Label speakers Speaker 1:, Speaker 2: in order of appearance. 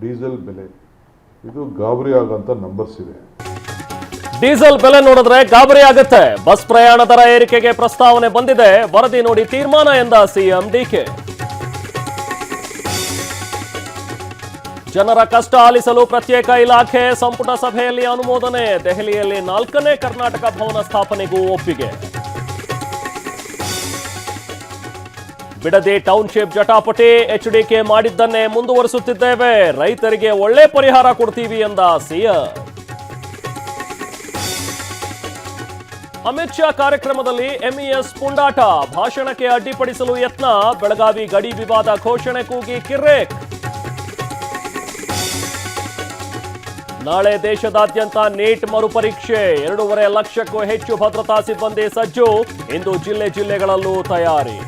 Speaker 1: Diesel ಬೆಲೆ ಇದು ಗಾಬರಿ ಆಗೋಂಥ ನಂಬರ್ಸ್ ಇದೆ.
Speaker 2: ಡೀಸೆಲ್ ಬೆಲೆ ನೋಡಿದ್ರೆ ಗಾಬರಿ ಆಗುತ್ತೆ. ಬಸ್ ಪ್ರಯಾಣ ದರ ಏರಿಕೆಗೆ ಪ್ರಸ್ತಾವನೆ ಬಂದಿದೆ, ವರದಿ ನೋಡಿ ತೀರ್ಮಾನ ಎಂದ ಸಿಎಂ ಡಿಕೆ. ಜನರ ಕಷ್ಟ ಆಲಿಸಲು ಪ್ರತ್ಯೇಕ ಇಲಾಖೆ, ಸಂಪುಟ ಸಭೆಯಲ್ಲಿ ಅನುಮೋದನೆ. ದೆಹಲಿಯಲ್ಲಿ 4ನೇ ಕರ್ನಾಟಕ ಭವನ ಸ್ಥಾಪನೆಗೂ ಒಪ್ಪಿಗೆ. ಬಿಡದಿ ಟೌನ್ಶಿಪ್ ಜಟಾಪಟಿ, ಎಚ್ಡಿಕೆ ಮಾಡಿದ್ದನ್ನೇ ಮುಂದುವರಿಸುತ್ತಿದ್ದೇವೆ, ರೈತರಿಗೆ ಒಳ್ಳೆ ಪರಿಹಾರ ಕೊಡ್ತೀವಿ ಎಂದ ಸಿಎಂ. ಅಮಿತ್ ಶಾ ಕಾರ್ಯಕ್ರಮದಲ್ಲಿ ಎಂಇಎಸ್ ಪುಂಡಾಟ, ಭಾಷಣಕ್ಕೆ ಅಡ್ಡಿಪಡಿಸಲು ಯತ್ನ. ಬೆಳಗಾವಿ ಗಡಿ ವಿವಾದ ಘೋಷಣೆ ಕೂಗಿ ಕಿರ್ರೇಕ್. ನಾಳೆ ದೇಶದಾದ್ಯಂತ ನೀಟ್ ಮರುಪರೀಕ್ಷೆ, 2.5 ಲಕ್ಷಕ್ಕೂ ಹೆಚ್ಚು ಭದ್ರತಾ ಸಿಬ್ಬಂದಿ ಸಜ್ಜು. ಇಂದು ಜಿಲ್ಲೆಗಳಲ್ಲೂ ತಯಾರಿ.